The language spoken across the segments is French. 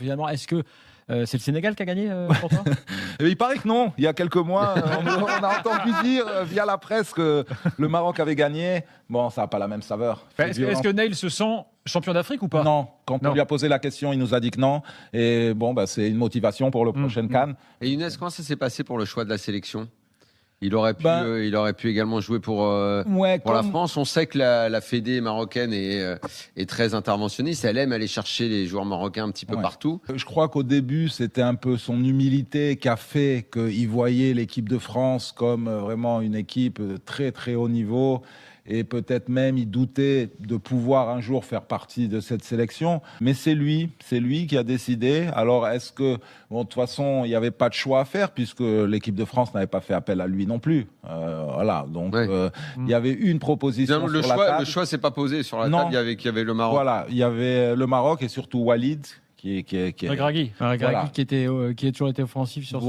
Finalement, est-ce que c'est le Sénégal qui a gagné pour toi? Il paraît que non. Il y a quelques mois, on a entendu dire via la presse que le Maroc avait gagné. Bon, ça n'a pas la même saveur. Est-ce que Neil se sent champion d'Afrique ou pas? Non. Quand on lui a posé la question, il nous a dit que non. Et bon, c'est une motivation pour le prochain CAN. Et Younes, comment ça s'est passé pour le choix de la sélection? Il aurait pu également jouer pour la France. On sait que la Fédé marocaine est très interventionniste. Elle aime aller chercher les joueurs marocains un petit peu partout. Je crois qu'au début, c'était un peu son humilité qui a fait qu'il voyait l'équipe de France comme vraiment une équipe de très très haut niveau. Et peut-être même il doutait de pouvoir un jour faire partie de cette sélection. Mais c'est lui qui a décidé. Alors est-ce que, bon, de toute façon, il n'y avait pas de choix à faire puisque l'équipe de France n'avait pas fait appel à lui non plus. Voilà, donc il y avait une proposition sur la table. Le choix s'est pas posé sur la table, il y avait le Maroc. Voilà, il y avait le Maroc et surtout Walid. Regragui, qui a toujours été offensif sur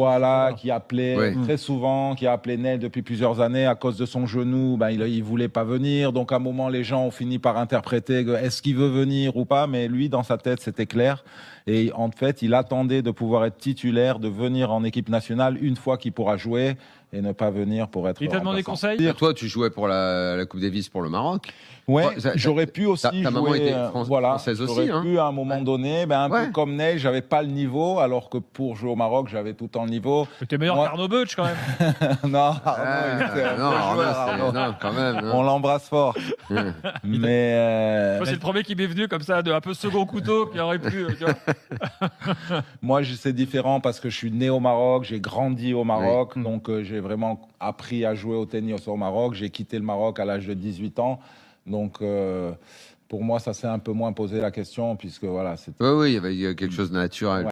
qui appelait très souvent, qui a appelé Neil depuis plusieurs années à cause de son genou. Il voulait pas venir, donc à un moment les gens ont fini par interpréter est-ce qu'il veut venir ou pas, mais lui dans sa tête c'était clair. Et en fait il attendait de pouvoir être titulaire, de venir en équipe nationale une fois qu'il pourra jouer et ne pas venir pour être. Il t'a demandé conseil. Toi tu jouais pour la Coupe Davis pour le Maroc. Ouais, j'aurais pu aussi jouer. Ta maman était française aussi. J'aurais pu à un moment donné, peu comme Neil, j'avais pas le niveau, alors que pour jouer au Maroc, j'avais tout le niveau. T'es meilleur qu'Arnaud Beutsch quand même. Non, non, quand même. On l'embrasse fort. Mais c'est le premier qui m'est venu comme ça, un peu second couteau, qui aurait pu. Moi, c'est différent parce que je suis né au Maroc, j'ai grandi au Maroc, donc j'ai vraiment appris à jouer au tennis au Maroc. J'ai quitté le Maroc à l'âge de 18 ans. Donc, pour moi, ça s'est un peu moins posé la question, puisque voilà. Oui, il y avait quelque chose de naturel.